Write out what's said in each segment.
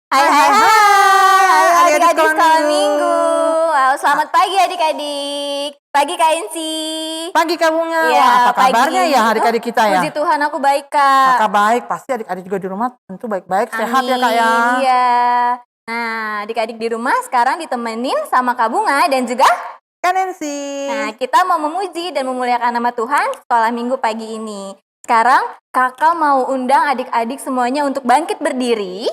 Hai Hai hai hai hai, hai, halo adik-adik adik-adik sekolah sekolah minggu. minggu. Selamat pagi adik-adik. Pagi Kak Inci. Pagi Kak Bunga, Iya, wah apa pagi. kabarnya ya adik-adik kita ya? Puji Tuhan aku baik Kak. Kakak baik, pasti adik-adik juga di rumah tentu baik-baik, sehat ya Kak ya? Amin, iya. Nah, adik-adik di rumah sekarang ditemenin sama Kak Bunga dan juga Kak Nancy. Nah, kita mau memuji dan memuliakan nama Tuhan sekolah minggu pagi ini. Sekarang kakak mau undang adik-adik semuanya untuk bangkit berdiri.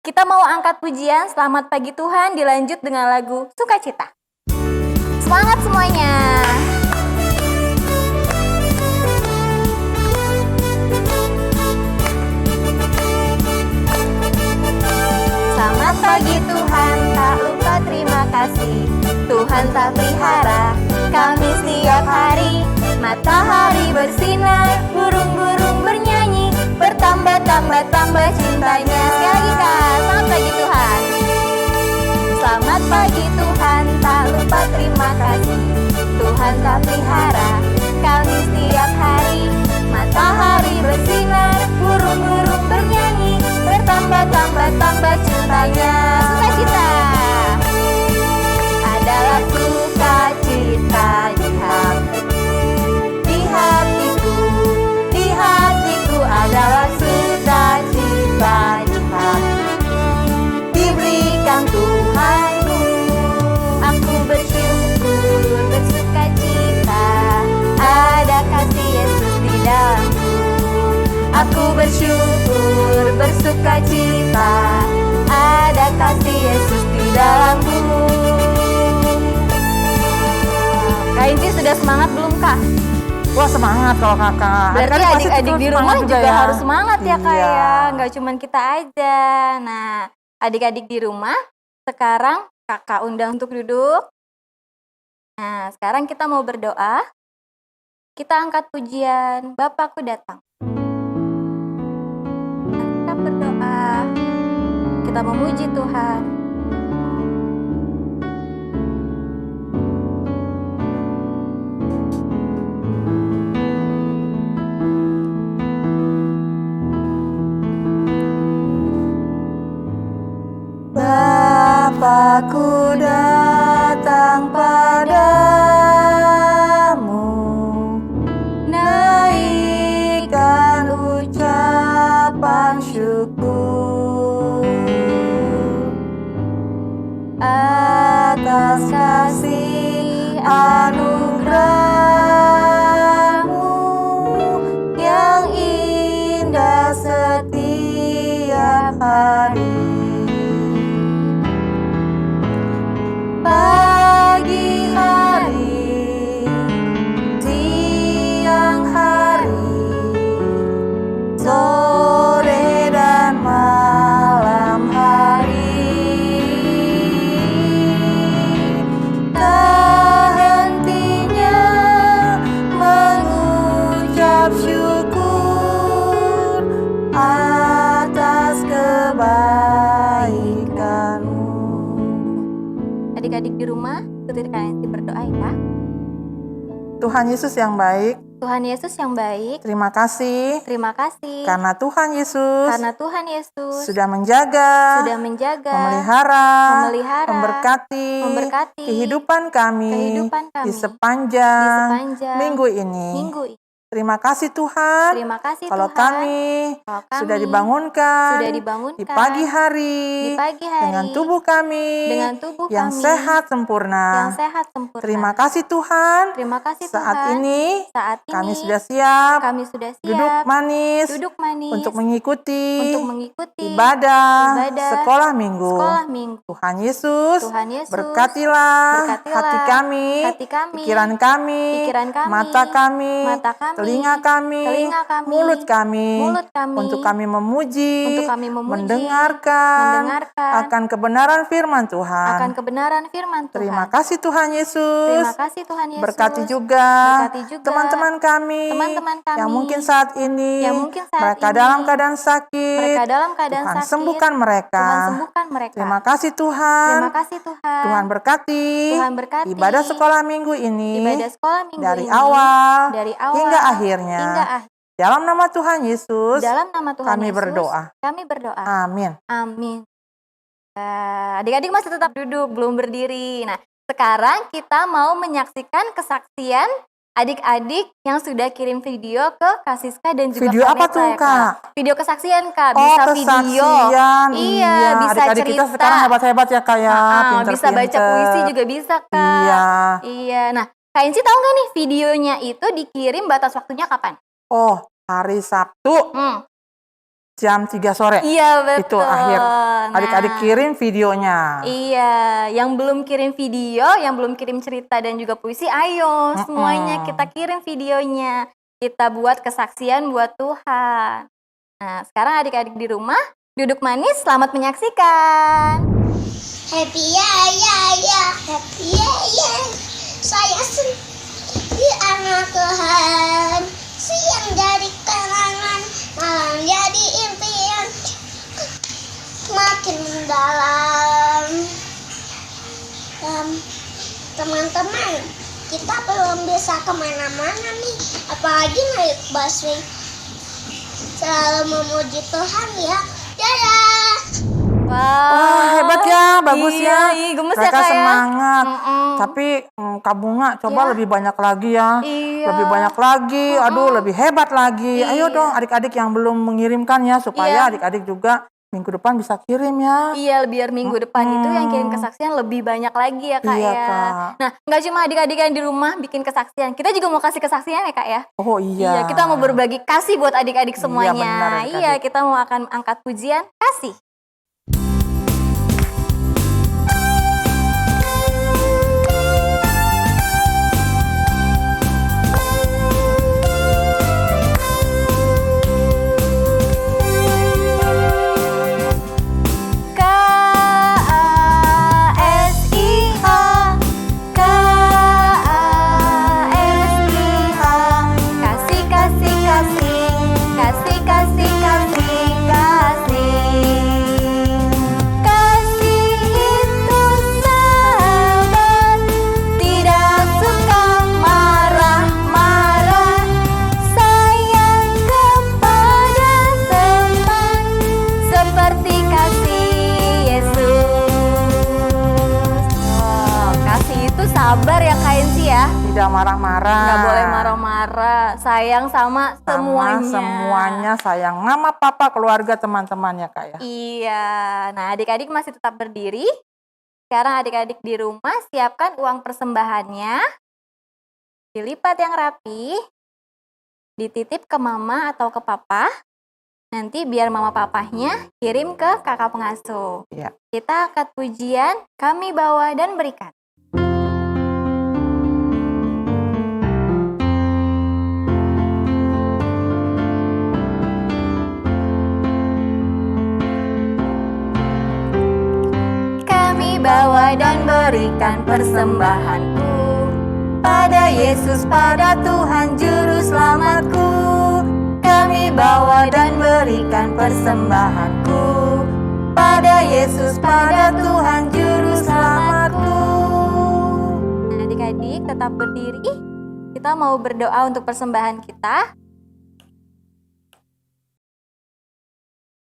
Kita mau angkat pujian Selamat Pagi Tuhan dilanjut dengan lagu Sukacita. Semangat semuanya. Selamat pagi Tuhan, tak lupa terima kasih. Tuhan tak pelihara kami setiap hari. Matahari bersinar, burung-burung bernyanyi, bertambah-tambah cintanya. Sekali lagi Kak, selamat pagi Tuhan. Selamat pagi Tuhan, tak lupa terima kasih. Tuhan tak pelihara kami setiap hari. Matahari bersinar, burung-burung bernyanyi, bertambah-tambah cintanya. Sukacita adalah sukacita di hatiku, di hatiku adalah sukacita di hatiku. Diberikan Tuhanku, aku bersyukur, bersukacita, ada kasih Yesus di dalamku. Aku bersyukur, bersukacita, ada kasih Yesus di dalamku. Kak Inci sudah semangat belum Kak? Wah semangat kalau kakak. Berarti pasti adik-adik di rumah juga ya. harus semangat ya Kak Iya. ya. Nggak cuma kita aja. Nah, adik-adik di rumah sekarang kakak undang untuk duduk. Nah, sekarang kita mau berdoa. Kita angkat pujian Bapakku datang. Nah, kita berdoa. Kita memuji Tuhan. Bapakku datang padamu, naikkan ucapan syukur atas kasih anugerahmu yang indah setiap hari. Pagi hari, siang hari, sore dan malam hari, tak hentinya mengucap syukur atas kebaikanmu. Adik-adik di rumah, ikuti Kak Nancy berdoa ya. Tuhan Yesus yang baik, Tuhan Yesus yang baik, terima kasih terima kasih karena Tuhan Yesus karena Tuhan Yesus sudah menjaga, memelihara, memberkati kehidupan kami di sepanjang minggu ini. Terima kasih Tuhan, Terima kasih kalau Tuhan. kami sudah dibangunkan di pagi hari dengan tubuh kami yang sehat sempurna. Terima kasih Tuhan, saat ini kami sudah siap duduk manis untuk mengikuti ibadah sekolah minggu. Tuhan Yesus, berkatilah hati kami, pikiran kami, mata kami, telinga kami, mulut kami, untuk kami memuji, mendengarkan akan kebenaran firman Tuhan. Terima kasih Tuhan Yesus. Berkati juga teman-teman kami yang mungkin saat ini mereka dalam keadaan sakit. Tuhan sembuhkan mereka. Terima kasih Tuhan. Tuhan berkati ibadah sekolah minggu ini dari awal hingga akhirnya. Dalam nama Tuhan Yesus, kami berdoa. Amin. Adik-adik masih tetap duduk, belum berdiri. Nah, sekarang kita mau menyaksikan kesaksian adik-adik yang sudah kirim video ke Kak Siska dan juga Video Kak apa Neta tuh, ya, Kak. Kak? Video kesaksian, Kak. Oh, Bisa video. kesaksian. Iya, bisa Adik-adik kita cerita. sekarang hebat-hebat ya, Kak ya. Bisa baca puisi juga bisa, Kak. Iya. Iya. Nah, Kak Inci tahu nggak nih videonya itu dikirim batas waktunya kapan? Oh, hari Sabtu jam 3 sore. Iya, betul. Itu akhir. Adik-adik kirim videonya. Iya, yang belum kirim video, yang belum kirim cerita dan juga puisi, ayo semuanya kita kirim videonya. Kita buat kesaksian buat Tuhan. Nah, sekarang adik-adik di rumah duduk manis, selamat menyaksikan. Happy ya, happy ya. Saya sendiri anak Tuhan, siang dari kenangan, malam jadi impian, makin mendalam. Teman-teman, kita belum bisa kemana-mana nih, apalagi naik busway. Selalu memuji Tuhan ya. Dadah. Wah, hebat ya, bagus Iya, ya. gemes ya, Mereka Kak, ya. semangat. Tapi Kak Bunga coba Ya. lebih banyak lagi ya. Iya. Lebih banyak lagi, aduh lebih hebat lagi. Ayo Iya. dong adik-adik yang belum mengirimkan ya, supaya Iya. adik-adik juga minggu depan bisa kirim ya. Iya, biar minggu depan itu yang kirim kesaksian lebih banyak lagi ya, Kak Iya, ya. Kak. Nah, nggak cuma adik-adik yang di rumah bikin kesaksian, kita juga mau kasih kesaksian ya, Kak ya. Oh iya. Iya, kita mau berbagi kasih buat adik-adik Iya, semuanya. benar, adik-adik. Iya, kita mau akan angkat pujian kasih. K-A-S-I-H, K-A-S-I-H, kasih, kasih, kasih, kasih, kasih, kasih, kasih. Kasih itu sabar, tidak suka marah-marah, sayang kepada teman, seperti kasih Yesus. Oh, kasih itu sabar ya, Kak Enci ya. Tidak marah-marah. Nggak boleh marah-marah, sayang sama semuanya. Semuanya sayang. Mama, papa, keluarga, teman-temannya Kak ya. Iya. Nah, adik-adik masih tetap berdiri. Sekarang adik-adik di rumah siapkan uang persembahannya. Dilipat yang rapi. Dititip ke mama atau ke papa. Nanti biar mama papahnya kirim ke kakak pengasuh. Iya. Kita angkat pujian, kami bawa dan berikan. Kami bawa dan berikan persembahanku pada Yesus, pada Tuhan Juru Selamatku. Kami bawa dan berikan persembahanku pada Yesus, pada Tuhan Juru Selamatku. Nah, adik-adik tetap berdiri. Kita mau berdoa untuk persembahan kita.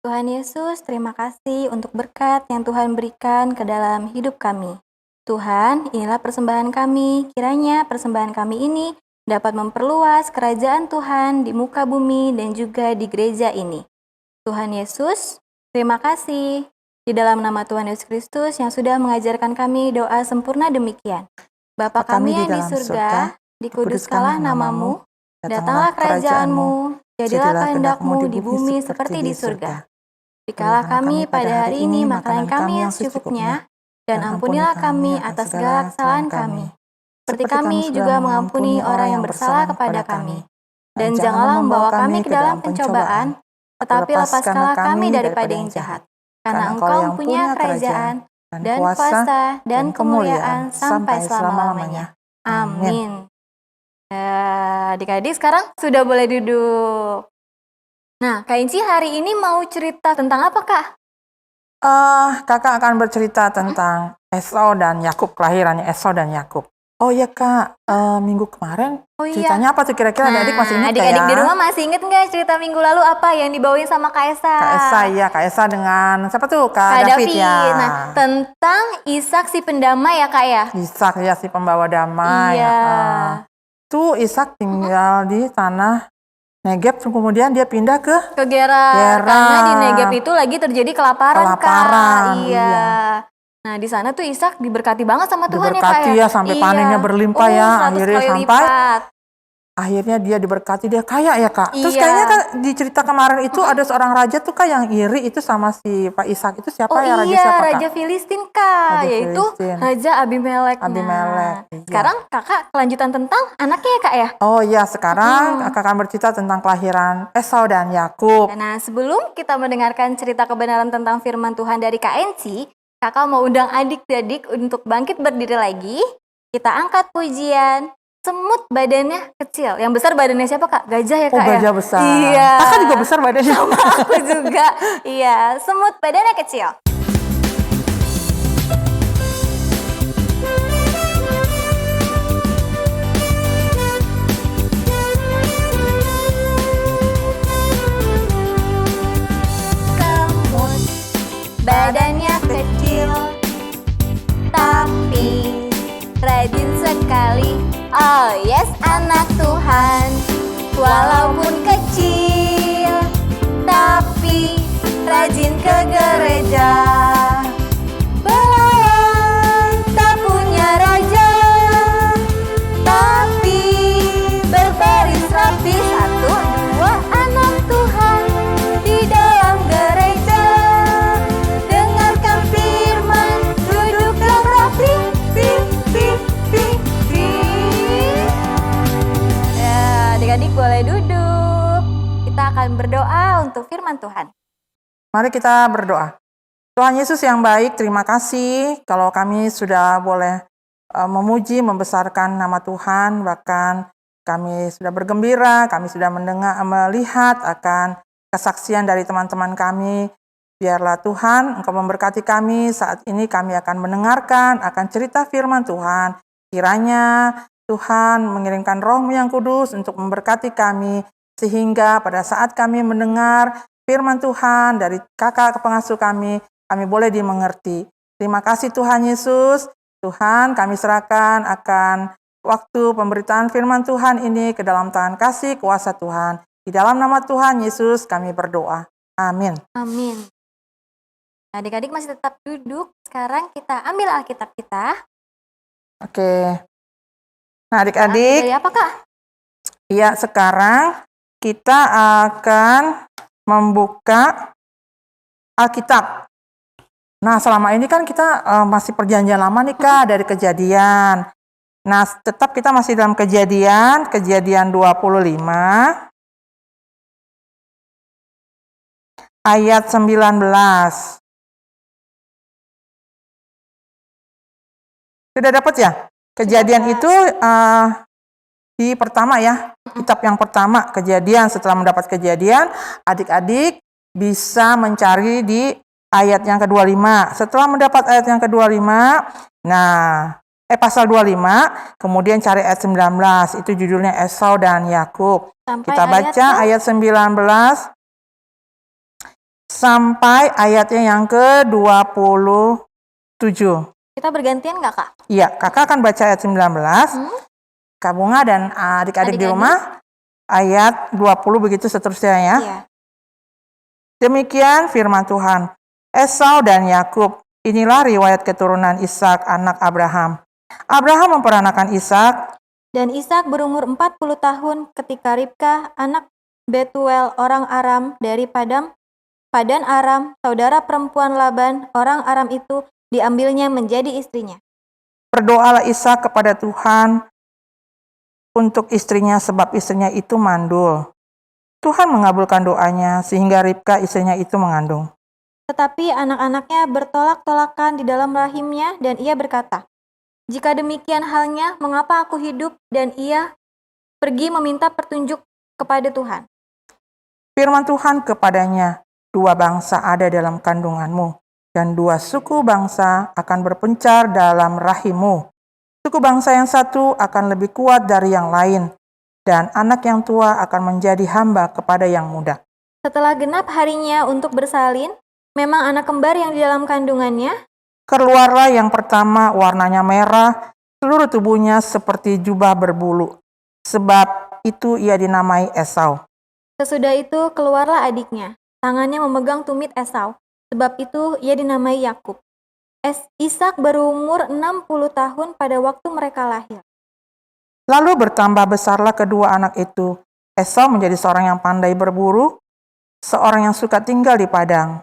Tuhan Yesus, terima kasih untuk berkat yang Tuhan berikan ke dalam hidup kami. Tuhan, inilah persembahan kami. Kiranya persembahan kami ini dapat memperluas kerajaan Tuhan di muka bumi dan juga di gereja ini. Tuhan Yesus, terima kasih. Di dalam nama Tuhan Yesus Kristus yang sudah mengajarkan kami doa sempurna demikian. Bapa kami yang di surga, dikuduskanlah namamu, datanglah kerajaanmu, jadilah kehendak-mu di bumi seperti di surga. Berikanlah kami pada hari ini makanan kami yang secukupnya, dan ampunilah kami atas segala kesalahan kami, seperti kami juga mengampuni orang yang bersalah kepada kami. Dan janganlah membawa kami ke dalam pencobaan, tetapi lepaskanlah kami daripada yang jahat. Karena Engkau mempunyai kerajaan, dan kuasa, dan kemuliaan sampai selama-lamanya. Amin. Adik-adik sekarang sudah boleh duduk. Nah, Kak Inci hari ini mau cerita tentang apa, Kak? Kakak akan bercerita tentang Esau dan Yakub, kelahirannya Esau dan Yakub. Oh iya Kak, minggu kemarin Oh iya. ceritanya apa tuh kira-kira? Adik-adik masih ingat nggak adik-adik ya? di rumah masih inget nggak cerita minggu lalu apa yang dibawain sama Kak Esa? Kak Esa, iya Kak Esa dengan siapa tuh? Kak David ya. Nah, tentang Ishak si pendamai ya Kak ya? Ishak ya si pembawa damai. Iya. Tuh Ishak tinggal di tanah Negeb, kemudian dia pindah ke Gerar. Karena di Negeb itu lagi terjadi kelaparan, Kak. iya. Nah, di sana tuh Ishak diberkati banget sama Tuhan ya, Kak Diberkati ya, sampai panennya berlimpah ya. 100 Akhirnya kali sampai lipat. akhirnya dia diberkati, dia kaya ya Kak. Terus Iya. kayaknya kan di cerita kemarin itu ada seorang raja tuh Kak yang iri itu sama si Pak Ishak itu siapa Oh ya? Raja iya, siapa Kak? Raja Filistin, Kak. Raja Yaitu Filistin. Raja Abimelek. Abimelek, Nah, iya. sekarang Kakak kelanjutan tentang anaknya ya, Kak ya? Oh iya, sekarang Kakak akan bercerita tentang kelahiran Esau dan Yakub. Nah, sebelum kita mendengarkan cerita kebenaran tentang firman Tuhan dari KNC, Kakak mau undang adik-adik untuk bangkit berdiri lagi. Kita angkat pujian. Semut badannya kecil. Yang besar badannya siapa, Kak? Gajah ya, Kak? Gajah besar. Iya. Kakak juga besar badannya. Sama aku juga. Iya, semut badannya kecil. Semut badannya kecil, tapi rajin sekali. Oh yes, anak Tuhan. Walaupun kecil, tapi rajin ke gereja. Belayan tak punya raja, tapi berbaris rapi. 1, 2, anak Tuhan di dalam gereja. Dengarkan firman, duduklah rapi. Ya, adik-adik boleh duduk. Kita akan berdoa untuk firman Tuhan. Mari kita berdoa. Tuhan Yesus yang baik, terima kasih kalau kami sudah boleh memuji, membesarkan nama Tuhan, bahkan kami sudah bergembira, kami sudah melihat akan kesaksian dari teman-teman kami. Biarlah Tuhan Engkau memberkati kami, saat ini kami akan mendengarkan akan cerita firman Tuhan. Kiranya Tuhan mengirimkan Roh-Mu yang kudus untuk memberkati kami, sehingga pada saat kami mendengar firman Tuhan dari kakak pengasuh kami boleh dimengerti. Terima kasih Tuhan Yesus. Tuhan, kami serahkan akan waktu pemberitaan firman Tuhan ini ke dalam tangan kasih kuasa Tuhan. Di dalam nama Tuhan Yesus kami berdoa. Amin. Amin. Adik-adik masih tetap duduk. Sekarang kita ambil Alkitab kita. Oke. Nah adik-adik. Dari apa, Kak? Iya, sekarang kita akan membuka Alkitab. Nah, selama ini kan kita masih perjanjian lama nih Kak, dari Kejadian. Nah, tetap kita masih dalam Kejadian 25 ayat 19. Sudah dapat ya? Kejadian itu di pertama ya, kitab yang pertama Kejadian. Setelah mendapat Kejadian, adik-adik bisa mencari di ayat yang ke-25. Setelah mendapat ayat yang ke-25, pasal 25, kemudian cari ayat 19, itu judulnya Esau dan Yakub. Kita baca ayat 19 sampai ayatnya yang ke-27. Kita bergantian nggak, Kak? Iya, kakak akan baca ayat 19, Kak Bunga dan adik-adik di rumah ayat 20 begitu seterusnya ya. Iya. Demikian firman Tuhan. Esau dan Yakub, inilah riwayat keturunan Ishak anak Abraham. Abraham memperanakan Ishak. Dan Ishak berumur 40 tahun ketika Ribka anak Betuel orang Aram dari Padan Aram, saudara perempuan Laban orang Aram itu, diambilnya menjadi istrinya. Berdoalah Ishak kepada Tuhan untuk istrinya sebab istrinya itu mandul. Tuhan mengabulkan doanya sehingga Ribka istrinya itu mengandung. Tetapi anak-anaknya bertolak-tolakan di dalam rahimnya dan ia berkata, "Jika demikian halnya, mengapa aku hidup?" Dan ia pergi meminta petunjuk kepada Tuhan. Firman Tuhan kepadanya, 2 bangsa ada dalam kandunganmu, dan 2 suku bangsa akan berpencar dalam rahimmu. Suku bangsa yang satu akan lebih kuat dari yang lain, dan anak yang tua akan menjadi hamba kepada yang muda. Setelah genap harinya untuk bersalin, memang anak kembar yang di dalam kandungannya. Keluarlah yang pertama, warnanya merah, seluruh tubuhnya seperti jubah berbulu. Sebab itu ia dinamai Esau. Sesudah itu keluarlah adiknya, tangannya memegang tumit Esau. Sebab itu ia dinamai Yakub. Ishak berumur 60 tahun pada waktu mereka lahir. Lalu bertambah besarlah kedua anak itu. Esau menjadi seorang yang pandai berburu, seorang yang suka tinggal di padang.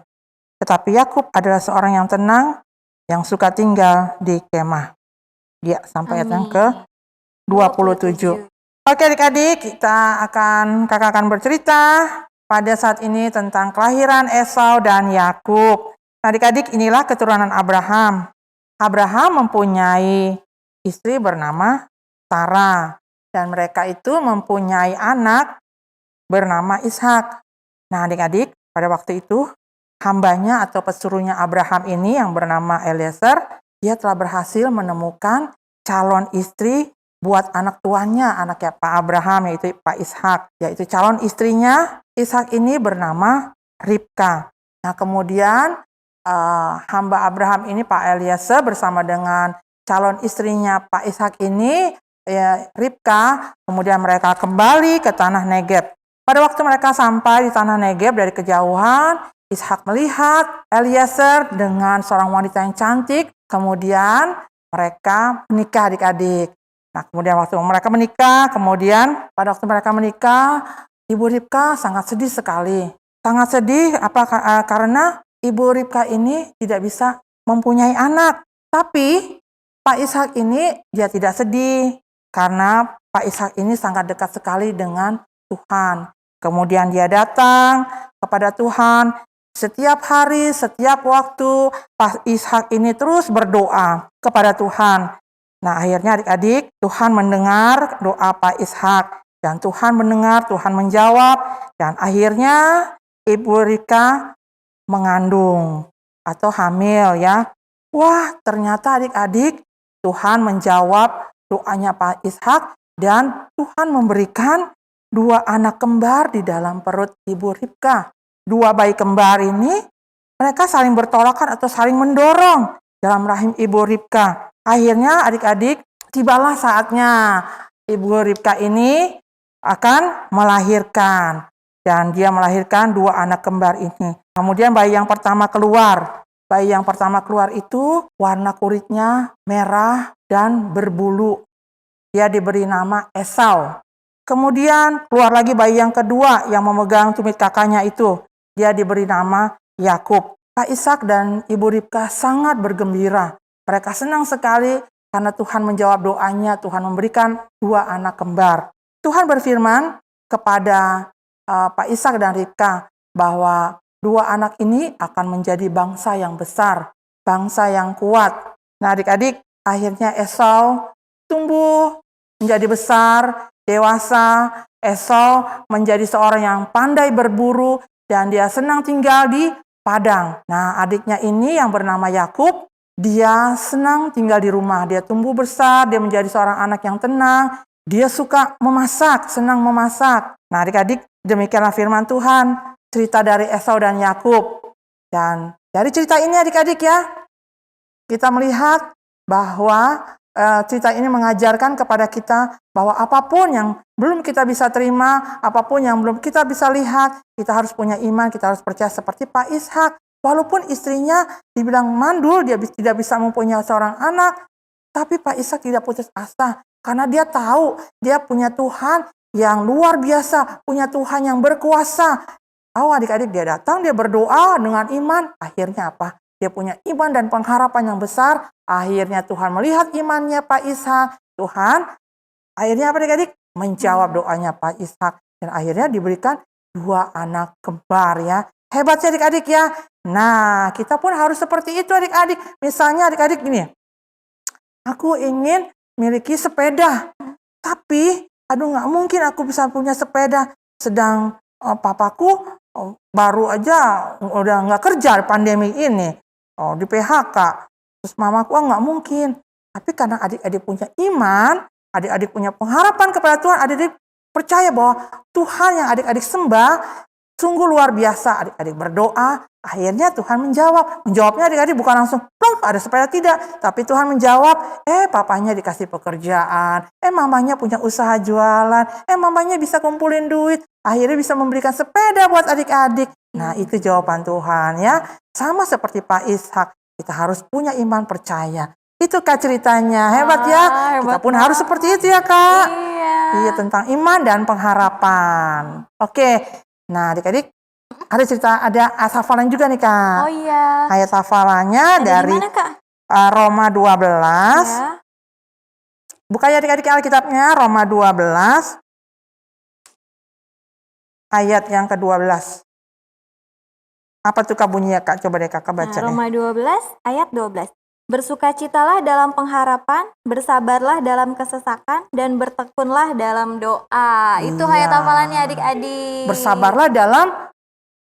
Tetapi Yakub adalah seorang yang tenang, yang suka tinggal di kemah. Ya, sampai ayat yang ke-27. Oke adik-adik, kakak akan bercerita pada saat ini tentang kelahiran Esau dan Yakub. Adik-adik, inilah keturunan Abraham. Abraham mempunyai istri bernama Sarah, dan mereka itu mempunyai anak bernama Ishak. Nah adik-adik, pada waktu itu hambanya atau pesuruhnya Abraham ini yang bernama Eliezer, dia telah berhasil menemukan calon istri buat anak tuannya, anaknya Pak Abraham, yaitu Pak Ishak. Yaitu calon istrinya Ishak ini bernama Ribka. Nah kemudian hamba Abraham ini Pak Eliezer bersama dengan calon istrinya Pak Ishak ini Ribka, kemudian mereka kembali ke tanah Negeb. Pada waktu mereka sampai di tanah Negeb dari kejauhan, Ishak melihat Eliezer dengan seorang wanita yang cantik, kemudian mereka menikah adik-adik. Nah kemudian waktu mereka menikah, pada waktu mereka menikah, Ibu Ribka sangat sedih sekali. Sangat sedih karena Ibu Ribka ini tidak bisa mempunyai anak. Tapi Pak Ishak ini dia tidak sedih karena Pak Ishak ini sangat dekat sekali dengan Tuhan. Kemudian dia datang kepada Tuhan setiap hari, setiap waktu. Pak Ishak ini terus berdoa kepada Tuhan. Nah akhirnya adik-adik, Tuhan mendengar doa Pak Ishak. Dan Tuhan mendengar, Tuhan menjawab. Dan akhirnya Ibu Ribka mengandung atau hamil ya. Wah ternyata adik-adik, Tuhan menjawab doanya Pak Ishak dan Tuhan memberikan 2 anak kembar di dalam perut Ibu Ribka. 2 bayi kembar ini mereka saling bertolakan atau saling mendorong dalam rahim Ibu Ribka. Akhirnya adik-adik, tibalah saatnya Ibu Ribka ini akan melahirkan. Dan dia melahirkan 2 anak kembar ini. Kemudian bayi yang pertama keluar. Bayi yang pertama keluar itu warna kulitnya merah dan berbulu. Dia diberi nama Esau. Kemudian keluar lagi bayi yang kedua yang memegang tumit kakaknya itu. Dia diberi nama Yakub. Pak Ishak dan Ibu Ribka sangat bergembira. Mereka senang sekali karena Tuhan menjawab doanya. Tuhan memberikan 2 anak kembar. Tuhan berfirman kepada Pak Ishak dan Ribka bahwa 2 anak ini akan menjadi bangsa yang besar, bangsa yang kuat. Nah adik-adik, akhirnya Esau tumbuh menjadi besar, dewasa. Esau menjadi seorang yang pandai berburu dan dia senang tinggal di padang. Nah adiknya ini yang bernama Yakub, dia senang tinggal di rumah. Dia tumbuh besar, dia menjadi seorang anak yang tenang. Dia suka memasak, senang memasak. Nah adik-adik, demikianlah firman Tuhan, cerita dari Esau dan Yakub. Dan dari cerita ini adik-adik ya, kita melihat bahwa cerita ini mengajarkan kepada kita bahwa apapun yang belum kita bisa terima, apapun yang belum kita bisa lihat, kita harus punya iman, kita harus percaya seperti Pak Ishak. Walaupun istrinya dibilang mandul, dia tidak bisa mempunyai seorang anak, tapi Pak Ishak tidak putus asa. Karena dia tahu dia punya Tuhan yang luar biasa, punya Tuhan yang berkuasa. Adik-adik, dia datang, dia berdoa dengan iman. Akhirnya apa? Dia punya iman dan pengharapan yang besar. Akhirnya Tuhan melihat imannya Pak Ishak. Tuhan akhirnya apa adik-adik? Menjawab doanya Pak Ishak. Dan akhirnya diberikan 2 anak kembar ya. Hebatnya adik-adik ya. Nah, kita pun harus seperti itu adik-adik. Misalnya adik-adik gini, aku ingin miliki sepeda, tapi nggak mungkin aku bisa punya sepeda. Sedang papaku baru aja udah nggak kerja pandemi ini, di PHK. Terus mamaku nggak mungkin. Tapi karena adik-adik punya iman, adik-adik punya pengharapan kepada Tuhan, adik-adik percaya bahwa Tuhan yang adik-adik sembah sungguh luar biasa. Adik-adik berdoa, akhirnya Tuhan menjawab. Menjawabnya adik-adik bukan langsung, plong, ada sepeda tidak. Tapi Tuhan menjawab, papanya dikasih pekerjaan, mamanya punya usaha jualan, mamanya bisa kumpulin duit, akhirnya bisa memberikan sepeda buat adik-adik. Nah, itu jawaban Tuhan ya. Sama seperti Pak Ishak, kita harus punya iman percaya. Itu Kak ceritanya, hebat ya. Kita pun harus seperti itu ya Kak. Iya, tentang iman dan pengharapan. Oke, nah adik-adik ada cerita, ada ayat hafalan juga nih Kak. Oh iya. Ayat hafalannya Ada dari dimana, Kak? Roma 12. Ya. Buka ya adik-adik Alkitabnya, Roma 12. Ayat yang ke-12. Apa tuh Kak bunyinya Kak? Coba deh Kakak baca deh. Roma 12 ayat 12. Bersukacitalah dalam pengharapan, bersabarlah dalam kesesakan, dan bertekunlah dalam doa. Itu ayat hafalannya adik-adik. Bersabarlah dalam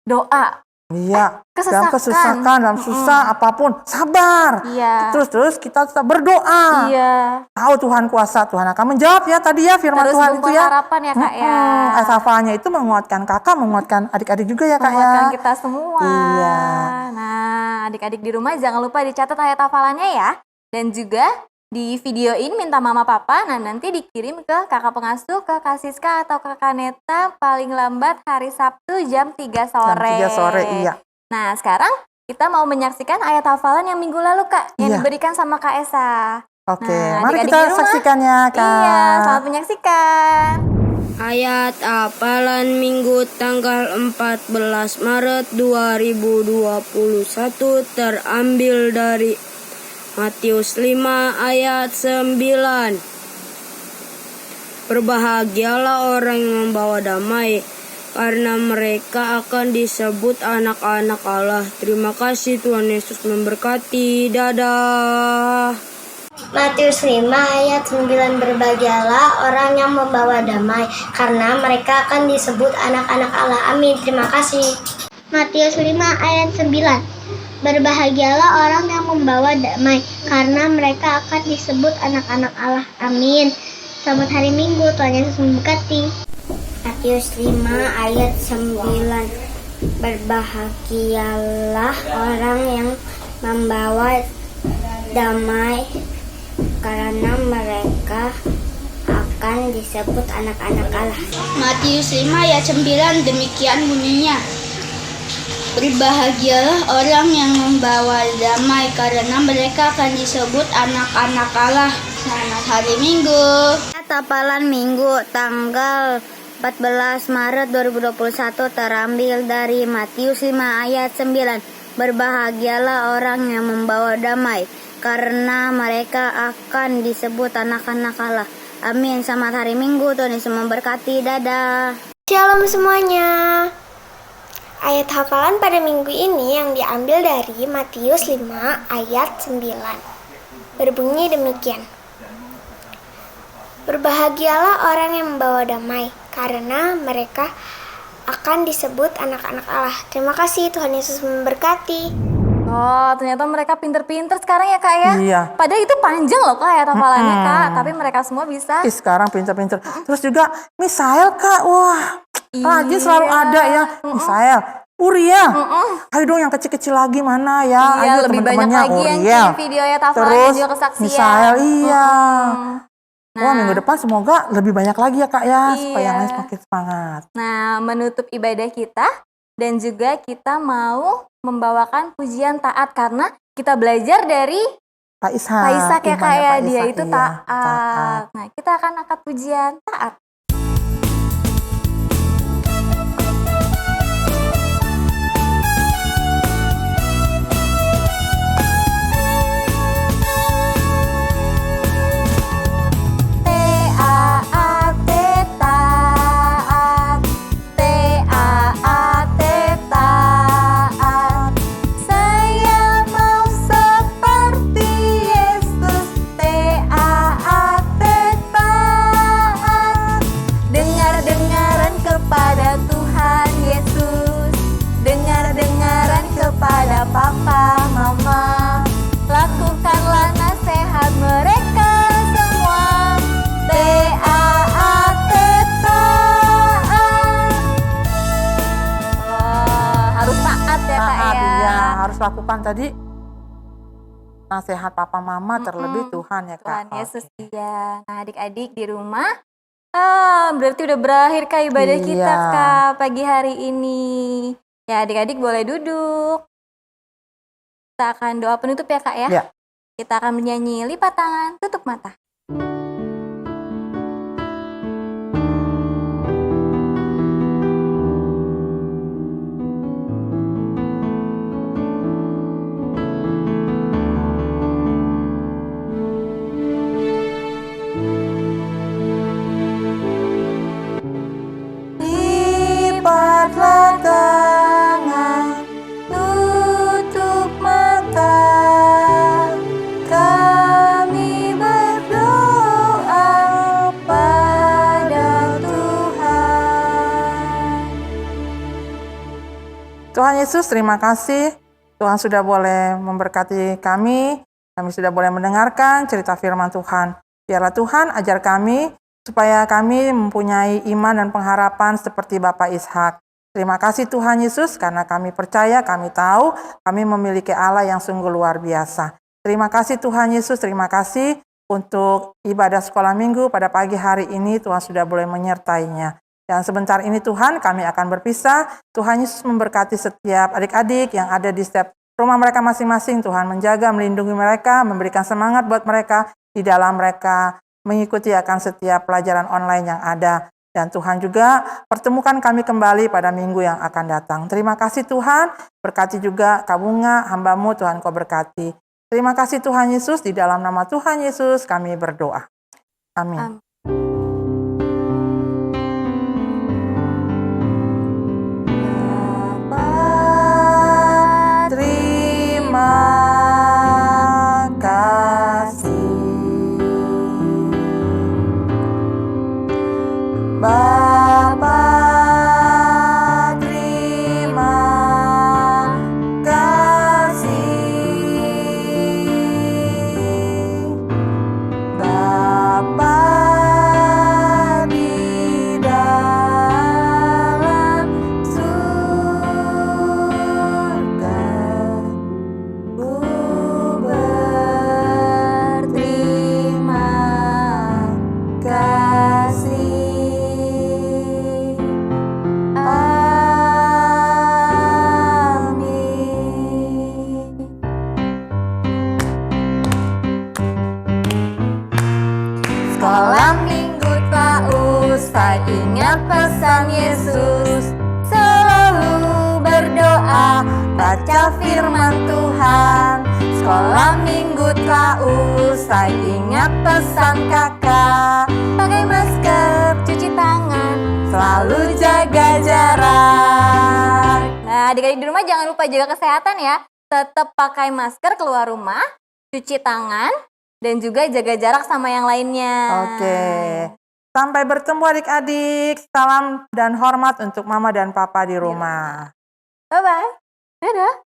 doa. Iya, dalam Kesesakan. kesusahan, dalam susah apapun, sabar. Iya. Terus kita tetap berdoa. Iya. Tahu Tuhan kuasa, Tuhan akan menjawab ya tadi ya firman Terus Tuhan itu ya. harapan ya Kak ya. Ayat hafalannya itu menguatkan kakak, menguatkan adik-adik juga ya Kak Menguatkan ya. kita semua. Iya. Nah, adik-adik di rumah jangan lupa dicatat ayat hafalannya ya. Dan juga di videoin minta mama papa, nah nanti dikirim ke kakak pengasuh, ke Kak Siska atau ke Kak Neta paling lambat hari Sabtu jam 3 sore. Jam 3 sore, iya. Nah, sekarang kita mau menyaksikan ayat hafalan yang minggu lalu Kak, yang Iya. diberikan sama Kak Esa. Oke, Nah, mari adik-adik kita di rumah, saksikannya Kak. Iya, selamat menyaksikan. Ayat hafalan Minggu tanggal 14 Maret 2021 terambil dari Matius 5 ayat 9. Berbahagialah orang yang membawa damai, karena mereka akan disebut anak-anak Allah. Terima kasih, Tuhan Yesus memberkati. Dadah. Matius 5 ayat 9. Berbahagialah orang yang membawa damai, karena mereka akan disebut anak-anak Allah. Amin. Terima kasih. Matius 5 ayat 9. Berbahagialah orang yang membawa damai, karena mereka akan disebut anak-anak Allah. Amin. Selamat hari Minggu, Tuhan Yesus memberkati. Matius 5 ayat 9. Berbahagialah orang yang membawa damai, karena mereka akan disebut anak-anak Allah. Matius 5 ayat 9 demikian bunyinya. Berbahagialah orang yang membawa damai, karena mereka akan disebut anak-anak Allah. Selamat hari Minggu. Hafalan Minggu tanggal 14 Maret 2021 terambil dari Matius 5 ayat 9. Berbahagialah orang yang membawa damai, karena mereka akan disebut anak-anak Allah. Amin. Selamat hari Minggu, Tuhan Yesus memberkati. Dadah. Shalom semuanya. Ayat hafalan pada minggu ini yang diambil dari Matius 5 ayat 9. Berbunyi demikian. Berbahagialah orang yang membawa damai, karena mereka akan disebut anak-anak Allah. Terima kasih, Tuhan Yesus memberkati. Oh, ternyata mereka pinter-pinter sekarang ya Kak ya. Iya. Padahal itu panjang loh Kak ayat hafalannya Kak, tapi mereka semua bisa. Sekarang pinter-pinter. Terus juga Misael Kak, wah rajin selalu ada ya. Misael, Uriel, ayo dong yang kecil-kecil lagi mana ya. Iya, Ayo lebih banyak teman-temannya lagi yang Uriel. kirim video ayat hafalan Terus dan juga kesaksian. Misael, iya. Wah, Nah. minggu depan semoga lebih banyak lagi ya Kak ya, supaya Iya. yang lain semakin semangat. Nah, menutup ibadah kita dan juga kita mau membawakan pujian taat karena kita belajar dari Pak Ishak. Pak Ishak ya Kak imannya ya, Pak dia Ishak, itu iya, taat. Nah, kita akan angkat pujian taat. T-A-A-T taat, T-A-A-T taat. Saya mau seperti Yesus, T-A-A-T taat. lakukan tadi nasihat papa mama, terlebih Tuhan ya Kak. Tuhan Yesus, Oke. iya. Nah, adik-adik di rumah, berarti udah berakhir Kak ibadah kita Iya. Kak pagi hari ini. Ya, adik-adik boleh duduk. Kita akan doa penutup ya Kak ya. Ya. Kita akan menyanyi lipat tangan, tutup mata. Lipatlah tangan, tutup mata, kami berdoa pada Tuhan. Tuhan Yesus, terima kasih. Tuhan sudah boleh memberkati kami sudah boleh mendengarkan cerita firman Tuhan. Biarlah Tuhan ajar kami supaya kami mempunyai iman dan pengharapan seperti Bapak Ishak. Terima kasih Tuhan Yesus karena kami percaya, kami tahu kami memiliki Allah yang sungguh luar biasa. Terima kasih Tuhan Yesus, terima kasih untuk ibadah sekolah minggu pada pagi hari ini Tuhan sudah boleh menyertainya. Dan sebentar ini Tuhan kami akan berpisah. Tuhan Yesus memberkati setiap adik-adik yang ada di setiap rumah mereka masing-masing. Tuhan menjaga, melindungi mereka, memberikan semangat buat mereka di dalam mereka mengikuti akan setiap pelajaran online yang ada. Dan Tuhan juga pertemukan kami kembali pada minggu yang akan datang. Terima kasih Tuhan, berkati juga Kak Bunga, hamba-Mu Tuhan Kau berkati. Terima kasih Tuhan Yesus, di dalam nama Tuhan Yesus kami berdoa. Amin. Terima kasih Bapa, terima kasih Bapa di dalam surga. Ku berterima kasih. Amin. Sekolah minggu tak usai ingat pesan Yesus. Selalu berdoa, baca firman Tuhan. Sekolah minggu tak usai ingat pesan kakak. Pakai masker, cuci tangan, selalu jaga jarak. Nah, adik-adik di rumah jangan lupa jaga kesehatan ya. Tetap pakai masker keluar rumah, cuci tangan, dan juga jaga jarak sama yang lainnya. Oke. Sampai bertemu adik-adik. Salam dan hormat untuk mama dan papa di rumah. Bye-bye. Dadah.